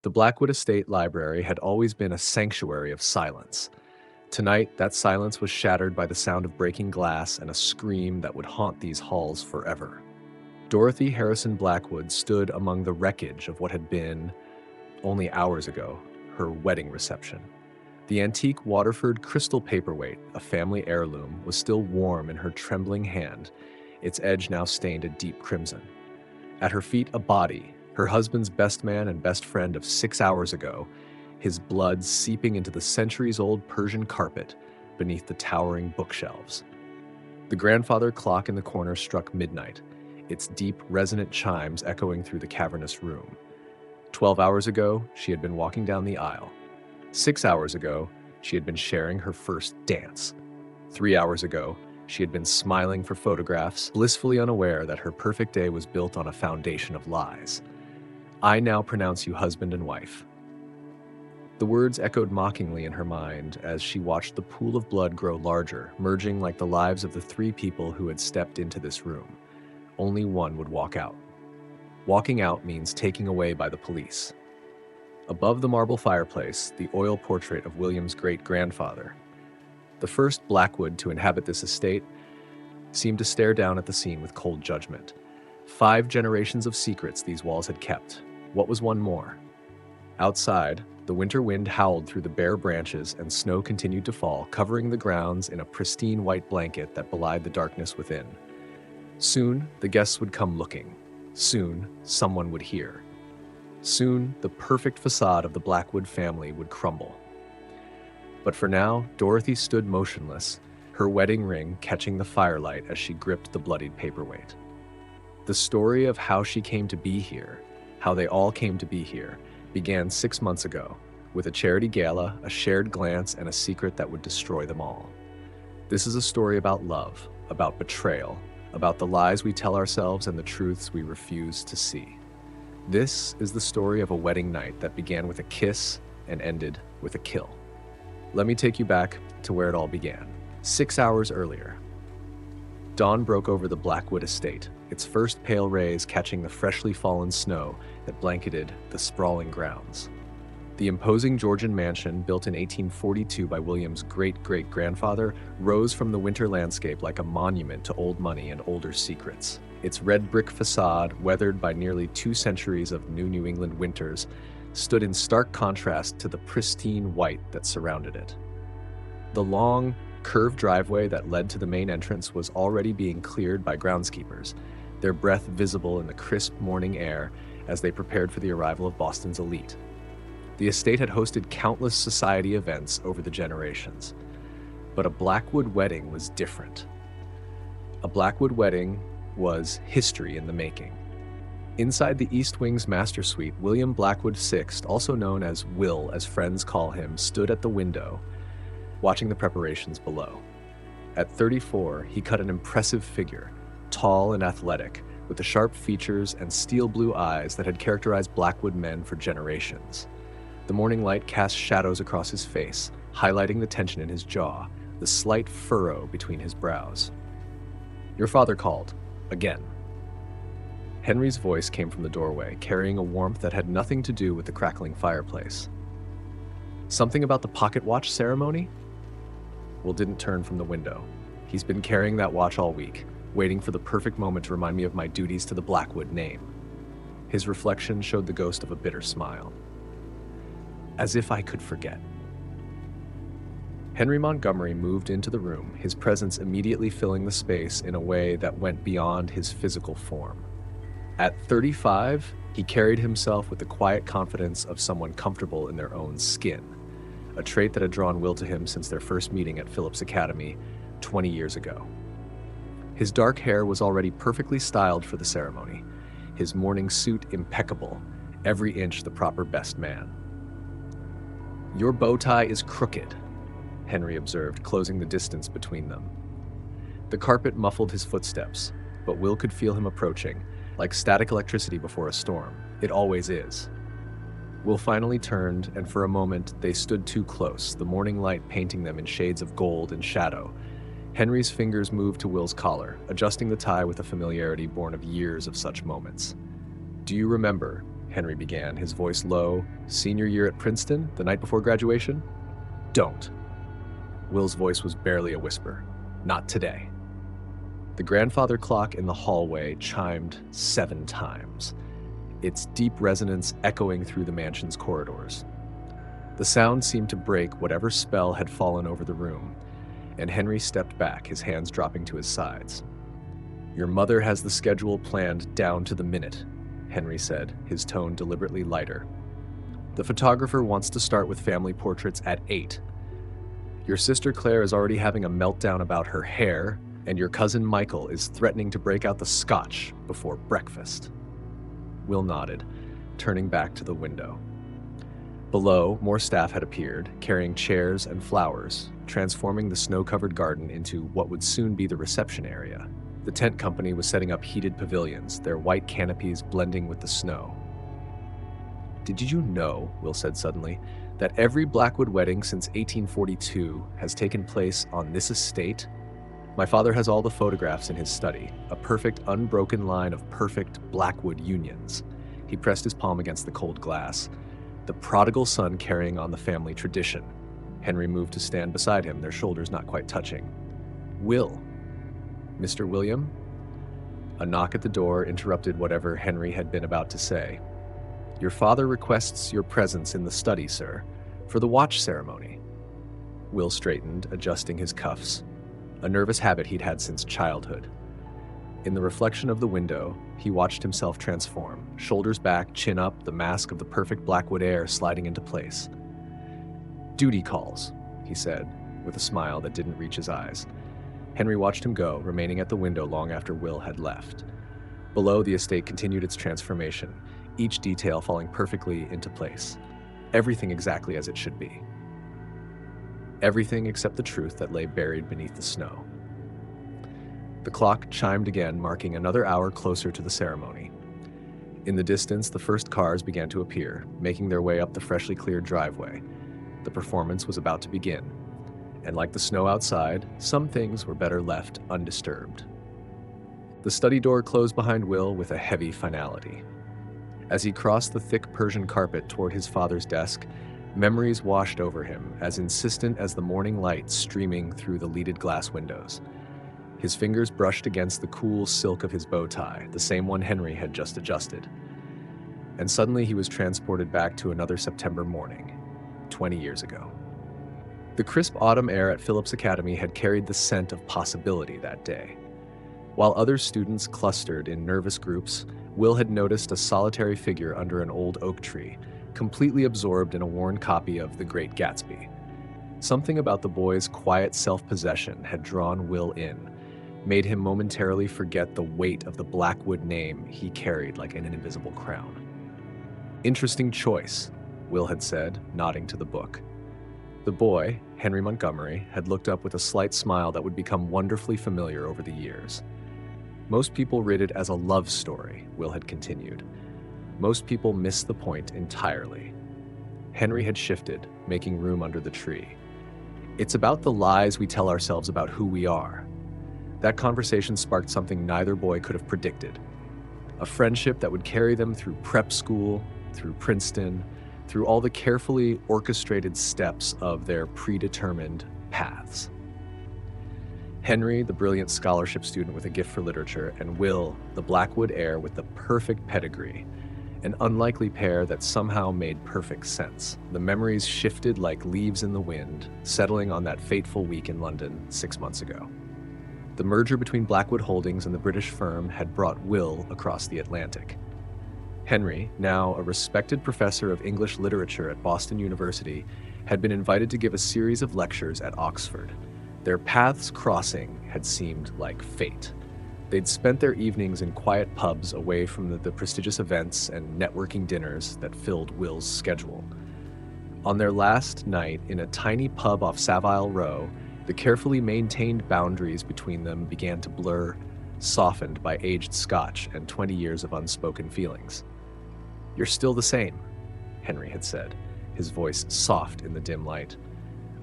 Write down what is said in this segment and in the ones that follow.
The Blackwood Estate Library had always been a sanctuary of silence. Tonight, that silence was shattered by the sound of breaking glass and a scream that would haunt these halls forever. Dorothy Harrison Blackwood stood among the wreckage of what had been, only hours ago, her wedding reception. The antique Waterford crystal paperweight, a family heirloom, was still warm in her trembling hand, its edge now stained a deep crimson. At her feet, a body, her husband's best man and best friend of 6 hours ago, his blood seeping into the centuries-old Persian carpet beneath the towering bookshelves. The grandfather clock in the corner struck midnight, its deep, resonant chimes echoing through the cavernous room. 12 hours ago, she had been walking down the aisle. 6 hours ago, she had been sharing her first dance. 3 hours ago, she had been smiling for photographs, blissfully unaware that her perfect day was built on a foundation of lies. I now pronounce you husband and wife. The words echoed mockingly in her mind as she watched the pool of blood grow larger, merging like the lives of the 3 people who had stepped into this room. Only one would walk out. Walking out means taking away by the police. Above the marble fireplace, the oil portrait of William's great-grandfather. The first Blackwood to inhabit this estate seemed to stare down at the scene with cold judgment. 5 generations of secrets these walls had kept. What was one more? Outside, the winter wind howled through the bare branches and snow continued to fall, covering the grounds in a pristine white blanket that belied the darkness within. Soon, the guests would come looking. Soon, someone would hear. Soon, the perfect facade of the Blackwood family would crumble. But for now, Dorothy stood motionless, her wedding ring catching the firelight as she gripped the bloodied paperweight. The story of how she came to be here, how they all came to be here, began 6 months ago, with a charity gala, a shared glance, and a secret that would destroy them all. This is a story about love, about betrayal, about the lies we tell ourselves and the truths we refuse to see. This is the story of a wedding night that began with a kiss and ended with a kill. Let me take you back to where it all began. 6 hours earlier. Dawn broke over the Blackwood Estate, its first pale rays catching the freshly fallen snow that blanketed the sprawling grounds. The imposing Georgian mansion, built in 1842 by William's great-great-grandfather, rose from the winter landscape like a monument to old money and older secrets. Its red brick facade, weathered by nearly 2 centuries of New England winters, stood in stark contrast to the pristine white that surrounded it. The long, curved driveway that led to the main entrance was already being cleared by groundskeepers, their breath visible in the crisp morning air as they prepared for the arrival of Boston's elite. The estate had hosted countless society events over the generations, but a Blackwood wedding was different. A Blackwood wedding was history in the making. Inside the East Wing's master suite, William Blackwood VI, also known as Will as friends call him, stood at the window, watching the preparations below. At 34, he cut an impressive figure, tall and athletic, with the sharp features and steel blue eyes that had characterized Blackwood men for generations. The morning light cast shadows across his face, highlighting the tension in his jaw, the slight furrow between his brows. "Your father called. Again." Henry's voice came from the doorway, carrying a warmth that had nothing to do with the crackling fireplace. "Something about the pocket watch ceremony?" Will didn't turn from the window. "He's been carrying that watch all week, waiting for the perfect moment to remind me of my duties to the Blackwood name." His reflection showed the ghost of a bitter smile. "As if I could forget." Henry Montgomery moved into the room, his presence immediately filling the space in a way that went beyond his physical form. At 35, he carried himself with the quiet confidence of someone comfortable in their own skin, a trait that had drawn Will to him since their first meeting at Phillips Academy 20 years ago. His dark hair was already perfectly styled for the ceremony, his morning suit impeccable, every inch the proper best man. "Your bow tie is crooked," Henry observed, closing the distance between them. The carpet muffled his footsteps, but Will could feel him approaching, like static electricity before a storm. It always is. Will finally turned, and for a moment they stood too close, the morning light painting them in shades of gold and shadow. Henry's fingers moved to Will's collar, adjusting the tie with a familiarity born of years of such moments. "Do you remember?" Henry began, his voice low. Senior year at Princeton, the night before graduation? Don't. Will's voice was barely a whisper. Not today. The grandfather clock in the hallway chimed 7 times, its deep resonance echoing through the mansion's corridors. The sound seemed to break whatever spell had fallen over the room, and Henry stepped back, his hands dropping to his sides. Your mother has the schedule planned down to the minute, Henry said, his tone deliberately lighter. The photographer wants to start with family portraits at 8. Your sister Claire is already having a meltdown about her hair, and your cousin Michael is threatening to break out the scotch before breakfast. Will nodded, turning back to the window. Below, more staff had appeared, carrying chairs and flowers, transforming the snow-covered garden into what would soon be the reception area. The tent company was setting up heated pavilions, their white canopies blending with the snow. Did you know, Will said suddenly, that every Blackwood wedding since 1842 has taken place on this estate? My father has all the photographs in his study, a perfect unbroken line of perfect Blackwood unions. He pressed his palm against the cold glass. The prodigal son carrying on the family tradition. Henry moved to stand beside him, their shoulders not quite touching. Will. Mr. William? A knock at the door interrupted whatever Henry had been about to say. Your father requests your presence in the study, sir, for the watch ceremony. Will straightened, adjusting his cuffs, a nervous habit he'd had since childhood. In the reflection of the window, he watched himself transform, shoulders back, chin up, the mask of the perfect Blackwood air sliding into place. Duty calls, he said, with a smile that didn't reach his eyes. Henry watched him go, remaining at the window long after Will had left. Below, the estate continued its transformation, each detail falling perfectly into place. Everything exactly as it should be. Everything except the truth that lay buried beneath the snow. The clock chimed again, marking another hour closer to the ceremony. In the distance, the first cars began to appear, making their way up the freshly cleared driveway. The performance was about to begin, and like the snow outside, some things were better left undisturbed. The study door closed behind Will with a heavy finality. As he crossed the thick Persian carpet toward his father's desk, memories washed over him, as insistent as the morning light streaming through the leaded glass windows. His fingers brushed against the cool silk of his bow tie, the same one Henry had just adjusted. And suddenly he was transported back to another September morning, 20 years ago. The crisp autumn air at Phillips Academy had carried the scent of possibility that day. While other students clustered in nervous groups, Will had noticed a solitary figure under an old oak tree, completely absorbed in a worn copy of The Great Gatsby. Something about the boy's quiet self-possession had drawn Will in, made him momentarily forget the weight of the Blackwood name he carried like an invisible crown. Interesting choice, Will had said, nodding to the book. The boy, Henry Montgomery, had looked up with a slight smile that would become wonderfully familiar over the years. Most people read it as a love story, Will had continued. Most people missed the point entirely. Henry had shifted, making room under the tree. It's about the lies we tell ourselves about who we are. That conversation sparked something neither boy could have predicted. A friendship that would carry them through prep school, through Princeton, through all the carefully orchestrated steps of their predetermined paths. Henry, the brilliant scholarship student with a gift for literature, and Will, the Blackwood heir with the perfect pedigree, an unlikely pair that somehow made perfect sense. The memories shifted like leaves in the wind, settling on that fateful week in London 6 months ago. The merger between Blackwood Holdings and the British firm had brought Will across the Atlantic. Henry, now a respected professor of English literature at Boston University, had been invited to give a series of lectures at Oxford. Their paths crossing had seemed like fate. They'd spent their evenings in quiet pubs away from the prestigious events and networking dinners that filled Will's schedule. On their last night in a tiny pub off Savile Row, the carefully maintained boundaries between them began to blur, softened by aged scotch and 20 years of unspoken feelings. "You're still the same," Henry had said, his voice soft in the dim light.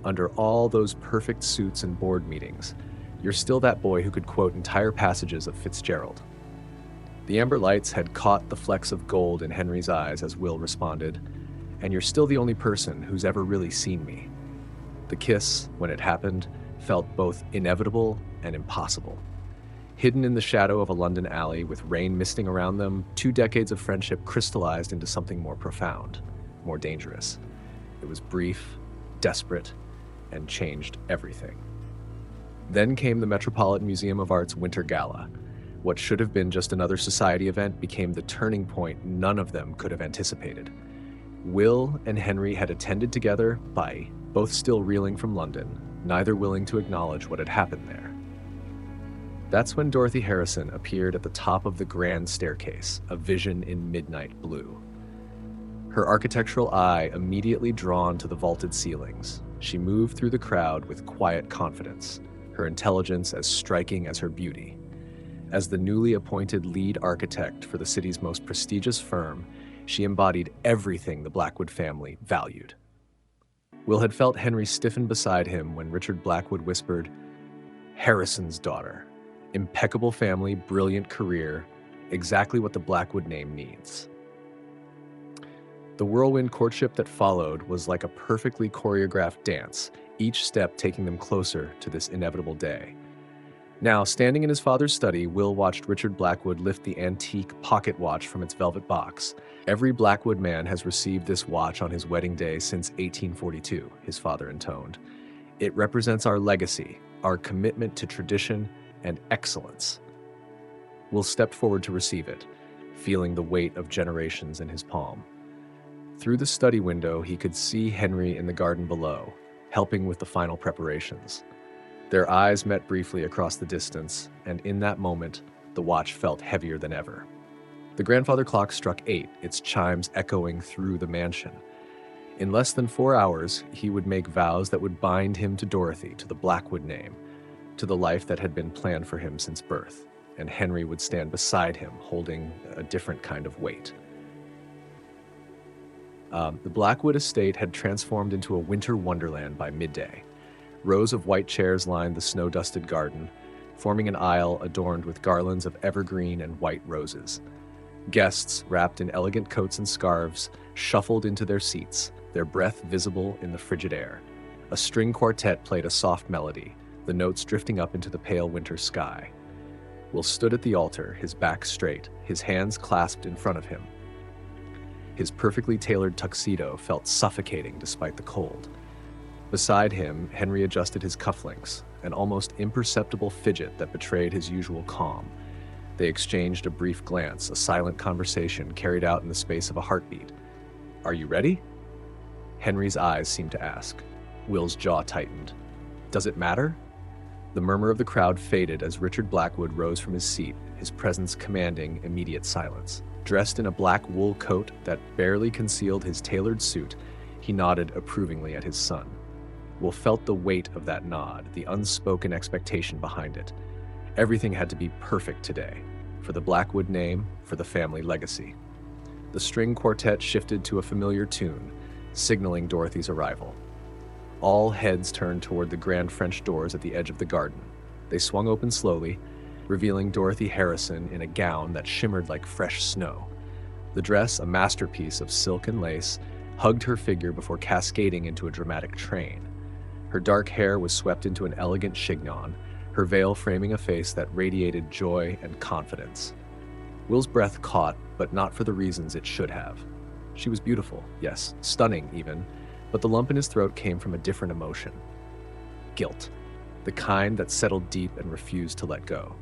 "Under all those perfect suits and board meetings, you're still that boy who could quote entire passages of Fitzgerald." The amber lights had caught the flecks of gold in Henry's eyes as Will responded, "And you're still the only person who's ever really seen me." The kiss, when it happened, felt both inevitable and impossible. Hidden in the shadow of a London alley with rain misting around them, 2 decades of friendship crystallized into something more profound, more dangerous. It was brief, desperate, and changed everything. Then came the Metropolitan Museum of Art's Winter Gala. What should have been just another society event became the turning point none of them could have anticipated. Will and Henry had attended together, both still reeling from London, neither willing to acknowledge what had happened there. That's when Dorothy Harrison appeared at the top of the grand staircase, a vision in midnight blue. Her architectural eye immediately drawn to the vaulted ceilings, she moved through the crowd with quiet confidence, her intelligence as striking as her beauty. As the newly appointed lead architect for the city's most prestigious firm, she embodied everything the Blackwood family valued. Will had felt Henry stiffen beside him when Richard Blackwood whispered, "Harrison's daughter. Impeccable family, brilliant career, exactly what the Blackwood name needs." The whirlwind courtship that followed was like a perfectly choreographed dance, each step taking them closer to this inevitable day. Now, standing in his father's study, Will watched Richard Blackwood lift the antique pocket watch from its velvet box. "Every Blackwood man has received this watch on his wedding day since 1842, his father intoned. "It represents our legacy, our commitment to tradition and excellence." Will stepped forward to receive it, feeling the weight of generations in his palm. Through the study window, he could see Henry in the garden below, helping with the final preparations. Their eyes met briefly across the distance, and in that moment, the watch felt heavier than ever. The grandfather clock struck 8, its chimes echoing through the mansion. In less than 4 hours, he would make vows that would bind him to Dorothy, to the Blackwood name, to the life that had been planned for him since birth, and Henry would stand beside him, holding a different kind of weight. The Blackwood Estate had transformed into a winter wonderland by midday. Rows of white chairs lined the snow-dusted garden, forming an aisle adorned with garlands of evergreen and white roses. Guests, wrapped in elegant coats and scarves, shuffled into their seats, their breath visible in the frigid air. A string quartet played a soft melody, the notes drifting up into the pale winter sky. Will stood at the altar, his back straight, his hands clasped in front of him. His perfectly tailored tuxedo felt suffocating despite the cold. Beside him, Henry adjusted his cufflinks, an almost imperceptible fidget that betrayed his usual calm. They exchanged a brief glance, a silent conversation carried out in the space of a heartbeat. "Are you ready?" Henry's eyes seemed to ask. Will's jaw tightened. "Does it matter?" The murmur of the crowd faded as Richard Blackwood rose from his seat, his presence commanding immediate silence. Dressed in a black wool coat that barely concealed his tailored suit, he nodded approvingly at his son. Will felt the weight of that nod, the unspoken expectation behind it. Everything had to be perfect today, for the Blackwood name, for the family legacy. The string quartet shifted to a familiar tune, signaling Dorothy's arrival. All heads turned toward the grand French doors at the edge of the garden. They swung open slowly, revealing Dorothy Harrison in a gown that shimmered like fresh snow. The dress, a masterpiece of silk and lace, hugged her figure before cascading into a dramatic train. Her dark hair was swept into an elegant chignon, her veil framing a face that radiated joy and confidence. Will's breath caught, but not for the reasons it should have. She was beautiful, yes, stunning even, but the lump in his throat came from a different emotion. Guilt, the kind that settled deep and refused to let go.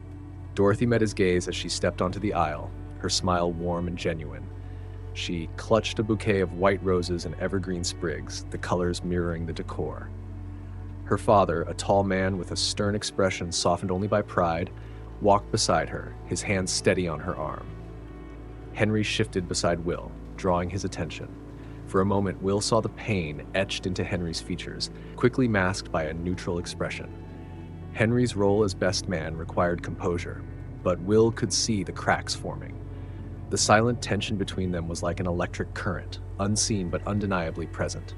Dorothy met his gaze as she stepped onto the aisle, her smile warm and genuine. She clutched a bouquet of white roses and evergreen sprigs, the colors mirroring the decor. Her father, a tall man with a stern expression softened only by pride, walked beside her, his hand steady on her arm. Henry shifted beside Will, drawing his attention. For a moment, Will saw the pain etched into Henry's features, quickly masked by a neutral expression. Henry's role as best man required composure, but Will could see the cracks forming. The silent tension between them was like an electric current, unseen but undeniably present.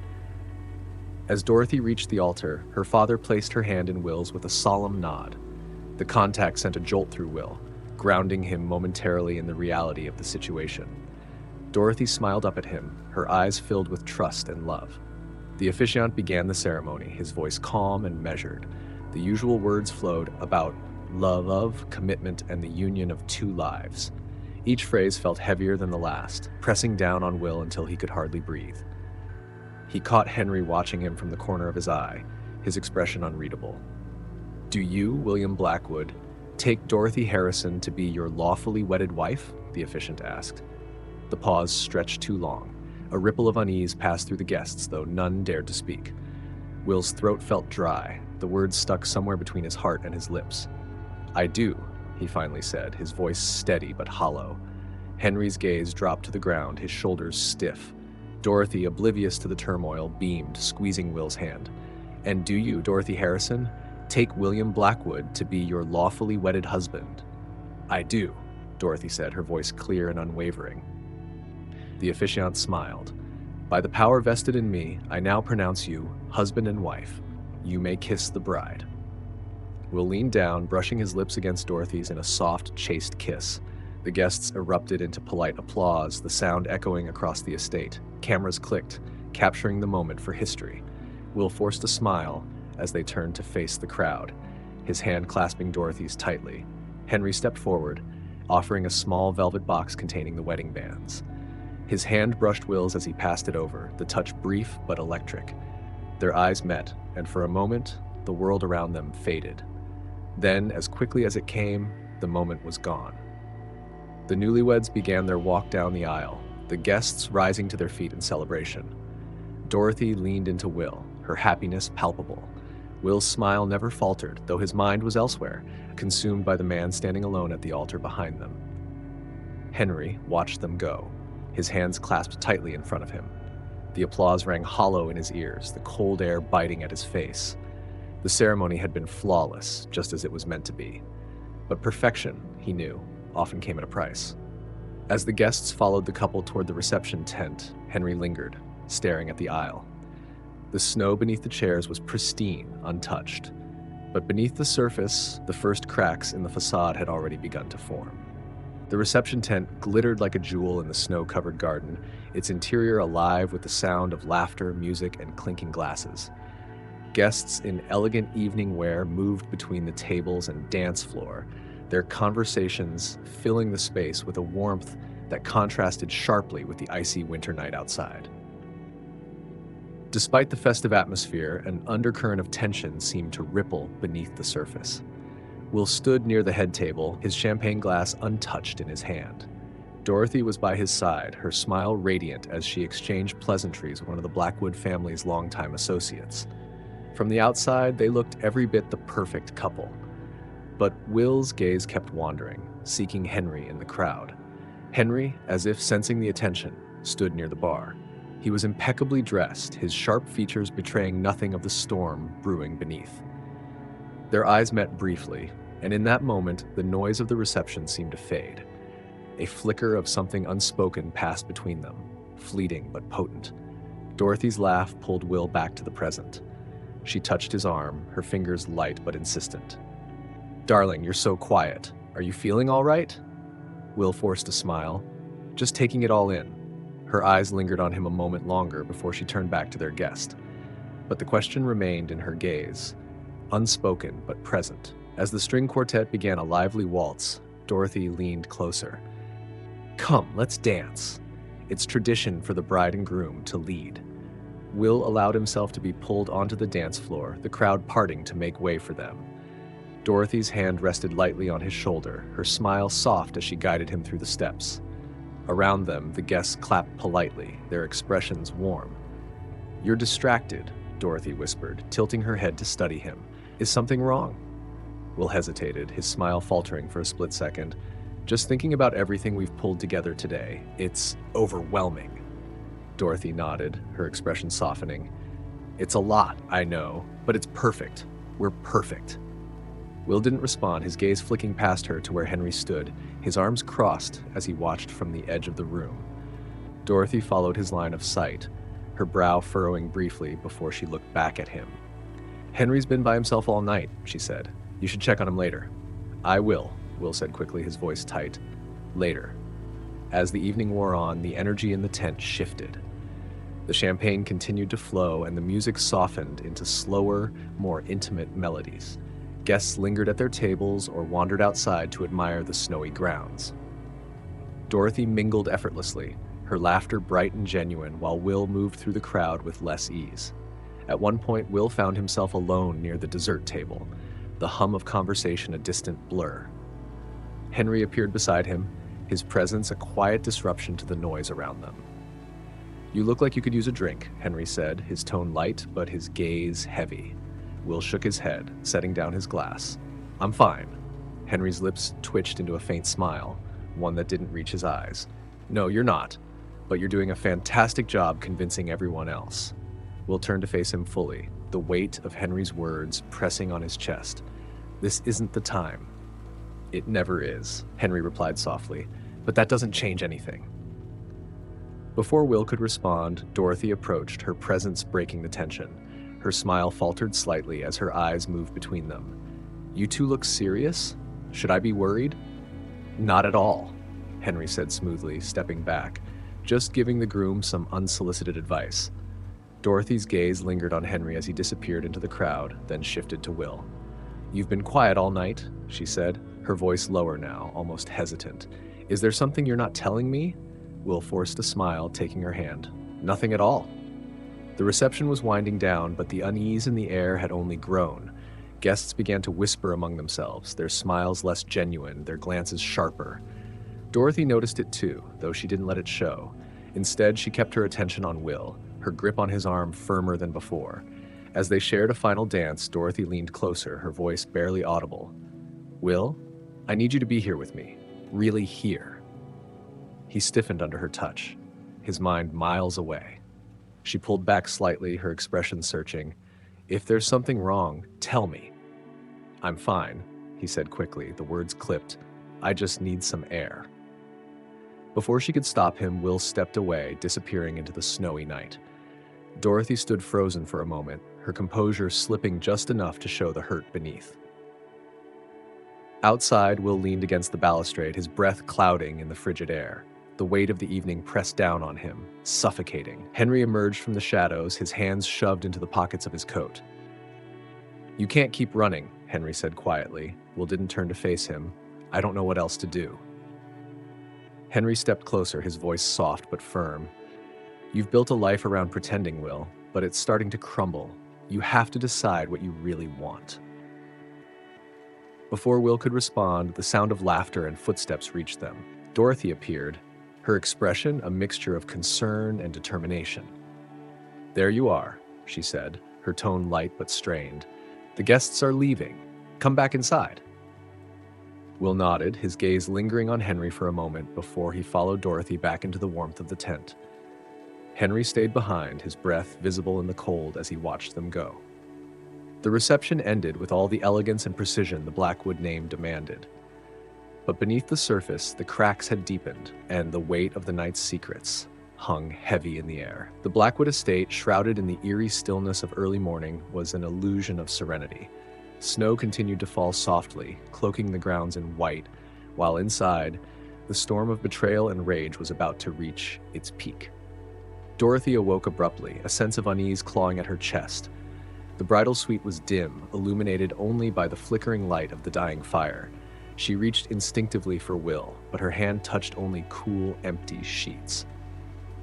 As Dorothy reached the altar, her father placed her hand in Will's with a solemn nod. The contact sent a jolt through Will. grounding him momentarily in the reality of the situation. Dorothy smiled up at him, her eyes filled with trust and love. The officiant began the ceremony, his voice calm and measured. The usual words flowed about love, commitment, and the union of two lives. Each phrase felt heavier than the last, pressing down on Will until he could hardly breathe. He caught Henry watching him from the corner of his eye, his expression unreadable. "Do you, William Blackwood, take Dorothy Harrison to be your lawfully wedded wife?" the officiant asked. The pause stretched too long. A ripple of unease passed through the guests, though none dared to speak. Will's throat felt dry, the words stuck somewhere between his heart and his lips. "I do," he finally said, his voice steady but hollow. Henry's gaze dropped to the ground, his shoulders stiff. Dorothy, oblivious to the turmoil, beamed, squeezing Will's hand. "And do you, Dorothy Harrison, take William Blackwood to be your lawfully wedded husband?" "I do," Dorothy said, her voice clear and unwavering. The officiant smiled. "By the power vested in me, I now pronounce you husband and wife. You may kiss the bride." Will leaned down, brushing his lips against Dorothy's in a soft, chaste kiss. The guests erupted into polite applause, the sound echoing across the estate. Cameras clicked, capturing the moment for history. Will forced a smile as they turned to face the crowd, his hand clasping Dorothy's tightly. Henry stepped forward, offering a small velvet box containing the wedding bands. His hand brushed Will's as he passed it over, the touch brief but electric. Their eyes met, and for a moment, the world around them faded. Then, as quickly as it came, the moment was gone. The newlyweds began their walk down the aisle, the guests rising to their feet in celebration. Dorothy leaned into Will, her happiness palpable. Will's smile never faltered, though his mind was elsewhere, consumed by the man standing alone at the altar behind them. Henry watched them go, his hands clasped tightly in front of him. The applause rang hollow in his ears, the cold air biting at his face. The ceremony had been flawless, just as it was meant to be. But perfection, he knew, often came at a price. As the guests followed the couple toward the reception tent, Henry lingered, staring at the aisle. The snow beneath the chairs was pristine, untouched. But beneath the surface, the first cracks in the facade had already begun to form. The reception tent glittered like a jewel in the snow-covered garden, its interior alive with the sound of laughter, music, and clinking glasses. Guests in elegant evening wear moved between the tables and dance floor, their conversations filling the space with a warmth that contrasted sharply with the icy winter night outside. Despite the festive atmosphere, an undercurrent of tension seemed to ripple beneath the surface. Will stood near the head table, his champagne glass untouched in his hand. Dorothy was by his side, her smile radiant as she exchanged pleasantries with one of the Blackwood family's longtime associates. From the outside, they looked every bit the perfect couple. But Will's gaze kept wandering, seeking Henry in the crowd. Henry, as if sensing the attention, stood near the bar. He was impeccably dressed, his sharp features betraying nothing of the storm brewing beneath. Their eyes met briefly, and in that moment, the noise of the reception seemed to fade. A flicker of something unspoken passed between them, fleeting but potent. Dorothy's laugh pulled Will back to the present. She touched his arm, her fingers light but insistent. "Darling, you're so quiet. Are you feeling all right?" Will forced a smile, just taking it all in. Her eyes lingered on him a moment longer before she turned back to their guest. But the question remained in her gaze, unspoken but present. As the string quartet began a lively waltz, Dorothy leaned closer. "Come, let's dance. It's tradition for the bride and groom to lead." Will allowed himself to be pulled onto the dance floor, the crowd parting to make way for them. Dorothy's hand rested lightly on his shoulder, her smile soft as she guided him through the steps. Around them, the guests clapped politely, their expressions warm. "You're distracted," Dorothy whispered, tilting her head to study him. "Is something wrong?" Will hesitated, his smile faltering for a split second. "Just thinking about everything we've pulled together today. It's overwhelming." Dorothy nodded, her expression softening. "It's a lot, I know, but it's perfect. We're perfect." Will didn't respond, his gaze flicking past her to where Henry stood, his arms crossed as he watched from the edge of the room. Dorothy followed his line of sight, her brow furrowing briefly before she looked back at him. "Henry's been by himself all night," she said. "You should check on him later." "I will," Will said quickly, his voice tight. Later. As the evening wore on, the energy in the tent shifted. The champagne continued to flow, and the music softened into slower, more intimate melodies. Guests lingered at their tables or wandered outside to admire the snowy grounds. Dorothy mingled effortlessly, her laughter bright and genuine, while Will moved through the crowd with less ease. At one point, Will found himself alone near the dessert table, the hum of conversation a distant blur. Henry appeared beside him, his presence a quiet disruption to the noise around them. "You look like you could use a drink," Henry said, his tone light but his gaze heavy. Will shook his head, setting down his glass. "I'm fine." Henry's lips twitched into a faint smile, one that didn't reach his eyes. "No, you're not, but you're doing a fantastic job convincing everyone else." Will turned to face him fully, the weight of Henry's words pressing on his chest. "This isn't the time." "It never is," Henry replied softly, "but that doesn't change anything." Before Will could respond, Dorothy approached, her presence breaking the tension. Her smile faltered slightly as her eyes moved between them. "You two look serious? Should I be worried?" "Not at all," Henry said smoothly, stepping back, just giving the groom some unsolicited advice. Dorothy's gaze lingered on Henry as he disappeared into the crowd, then shifted to Will. "You've been quiet all night," she said, her voice lower now, almost hesitant. "Is there something you're not telling me?" Will forced a smile, taking her hand. "Nothing at all." The reception was winding down, but the unease in the air had only grown. Guests began to whisper among themselves, their smiles less genuine, their glances sharper. Dorothy noticed it too, though she didn't let it show. Instead, she kept her attention on Will, her grip on his arm firmer than before. As they shared a final dance, Dorothy leaned closer, her voice barely audible. "Will, I need you to be here with me. Really here." He stiffened under her touch, his mind miles away. She pulled back slightly, her expression searching. "If there's something wrong, tell me." "I'm fine," he said quickly, the words clipped. "I just need some air." Before she could stop him, Will stepped away, disappearing into the snowy night. Dorothy stood frozen for a moment, her composure slipping just enough to show the hurt beneath. Outside, Will leaned against the balustrade, his breath clouding in the frigid air. The weight of the evening pressed down on him, suffocating. Henry emerged from the shadows, his hands shoved into the pockets of his coat. "You can't keep running," Henry said quietly. Will didn't turn to face him. "I don't know what else to do." Henry stepped closer, his voice soft but firm. "You've built a life around pretending, Will, but it's starting to crumble. You have to decide what you really want." Before Will could respond, the sound of laughter and footsteps reached them. Dorothy appeared, her expression a mixture of concern and determination. "There you are," she said, her tone light but strained. "The guests are leaving. Come back inside." Will nodded, his gaze lingering on Henry for a moment before he followed Dorothy back into the warmth of the tent. Henry stayed behind, his breath visible in the cold as he watched them go. The reception ended with all the elegance and precision the Blackwood name demanded. But beneath the surface, the cracks had deepened, and the weight of the night's secrets hung heavy in the air. The Blackwood Estate, shrouded in the eerie stillness of early morning, was an illusion of serenity. Snow continued to fall softly, cloaking the grounds in white, while inside, the storm of betrayal and rage was about to reach its peak. Dorothy awoke abruptly, a sense of unease clawing at her chest. The bridal suite was dim, illuminated only by the flickering light of the dying fire. She reached instinctively for Will, but her hand touched only cool, empty sheets.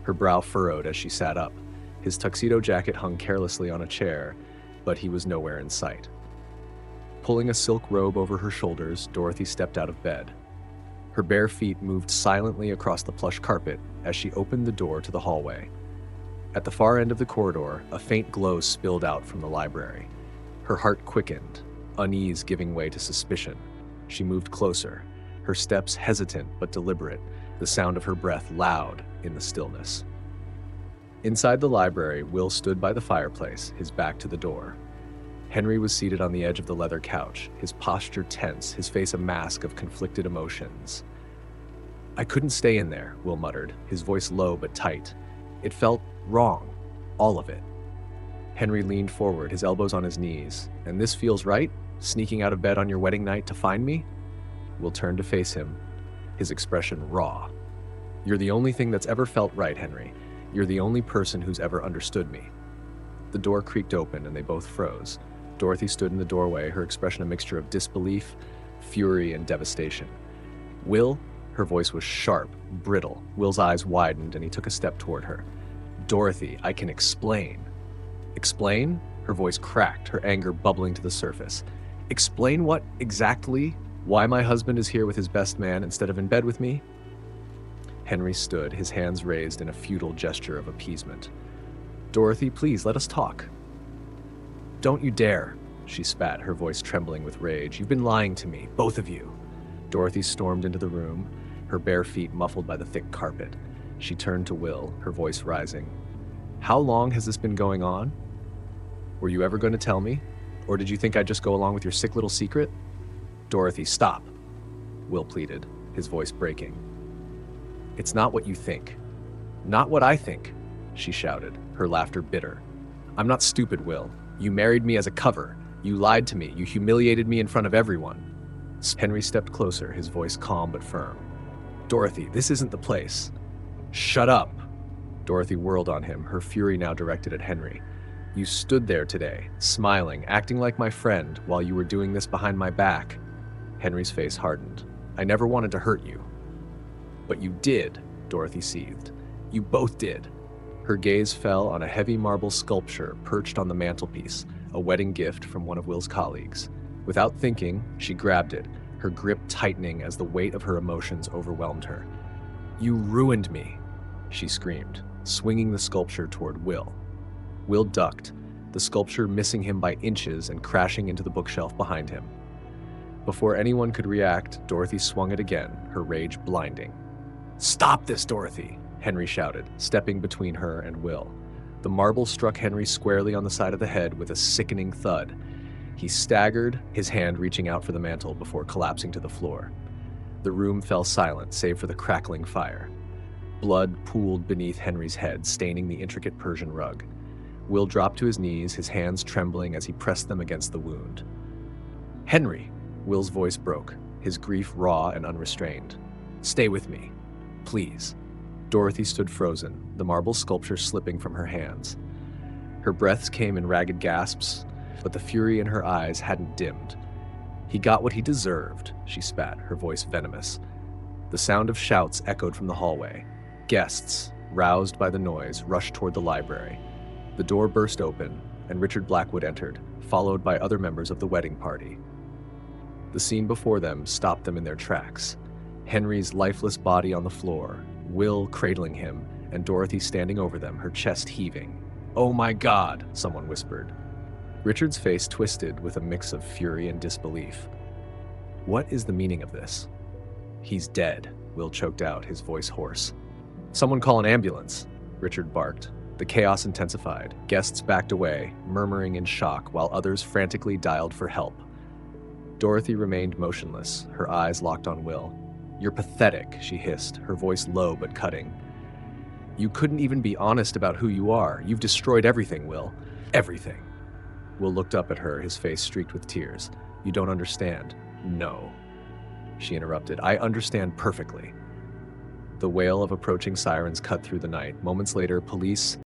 Her brow furrowed as she sat up. His tuxedo jacket hung carelessly on a chair, but he was nowhere in sight. Pulling a silk robe over her shoulders, Dorothy stepped out of bed. Her bare feet moved silently across the plush carpet as she opened the door to the hallway. At the far end of the corridor, a faint glow spilled out from the library. Her heart quickened, unease giving way to suspicion. She moved closer, her steps hesitant but deliberate, the sound of her breath loud in the stillness. Inside the library, Will stood by the fireplace, his back to the door. Henry was seated on the edge of the leather couch, his posture tense, his face a mask of conflicted emotions. "I couldn't stay in there," Will muttered, his voice low but tight. "It felt wrong, all of it." Henry leaned forward, his elbows on his knees. "And this feels right? Sneaking out of bed on your wedding night to find me?" Will turned to face him, his expression raw. "You're the only thing that's ever felt right, Henry. You're the only person who's ever understood me." The door creaked open and they both froze. Dorothy stood in the doorway, her expression a mixture of disbelief, fury, and devastation. "Will?" Her voice was sharp, brittle. Will's eyes widened and he took a step toward her. "Dorothy, I can explain." "Explain?" Her voice cracked, her anger bubbling to the surface. "Explain what exactly? Why my husband is here with his best man instead of in bed with me?" Henry stood, his hands raised in a futile gesture of appeasement. "Dorothy, please, let us talk." "Don't you dare," she spat, her voice trembling with rage. "You've been lying to me, both of you." Dorothy stormed into the room, her bare feet muffled by the thick carpet. She turned to Will, her voice rising. "How long has this been going on? Were you ever going to tell me? Or did you think I'd just go along with your sick little secret?" "Dorothy, stop," Will pleaded, his voice breaking. "It's not what you think. Not what I think," she shouted, her laughter bitter. "I'm not stupid, Will. You married me as a cover. You lied to me. You humiliated me in front of everyone." Henry stepped closer, his voice calm but firm. "Dorothy, this isn't the place." "Shut up!" Dorothy whirled on him, her fury now directed at Henry. "You stood there today, smiling, acting like my friend, while you were doing this behind my back." Henry's face hardened. "I never wanted to hurt you." "But you did," Dorothy seethed. "You both did." Her gaze fell on a heavy marble sculpture perched on the mantelpiece, a wedding gift from one of Will's colleagues. Without thinking, she grabbed it, her grip tightening as the weight of her emotions overwhelmed her. "You ruined me," she screamed, swinging the sculpture toward Will. Will ducked, the sculpture missing him by inches and crashing into the bookshelf behind him. Before anyone could react, Dorothy swung it again, her rage blinding. "Stop this, Dorothy!" Henry shouted, stepping between her and Will. The marble struck Henry squarely on the side of the head with a sickening thud. He staggered, his hand reaching out for the mantel before collapsing to the floor. The room fell silent, save for the crackling fire. Blood pooled beneath Henry's head, staining the intricate Persian rug. Will dropped to his knees, his hands trembling as he pressed them against the wound. "Henry!" Will's voice broke, his grief raw and unrestrained. "Stay with me. Please." Dorothy stood frozen, the marble sculpture slipping from her hands. Her breaths came in ragged gasps, but the fury in her eyes hadn't dimmed. "He got what he deserved," she spat, her voice venomous. The sound of shouts echoed from the hallway. Guests, roused by the noise, rushed toward the library. The door burst open, and Richard Blackwood entered, followed by other members of the wedding party. The scene before them stopped them in their tracks. Henry's lifeless body on the floor, Will cradling him, and Dorothy standing over them, her chest heaving. "Oh my God!" someone whispered. Richard's face twisted with a mix of fury and disbelief. "What is the meaning of this?" "He's dead," Will choked out, his voice hoarse. "Someone call an ambulance," Richard barked. The chaos intensified. Guests backed away, murmuring in shock, while others frantically dialed for help. Dorothy remained motionless, her eyes locked on Will. "You're pathetic," she hissed, her voice low but cutting. "You couldn't even be honest about who you are. You've destroyed everything, Will. Everything." Will looked up at her, his face streaked with tears. "You don't understand." "No," she interrupted. "I understand perfectly." The wail of approaching sirens cut through the night. Moments later, police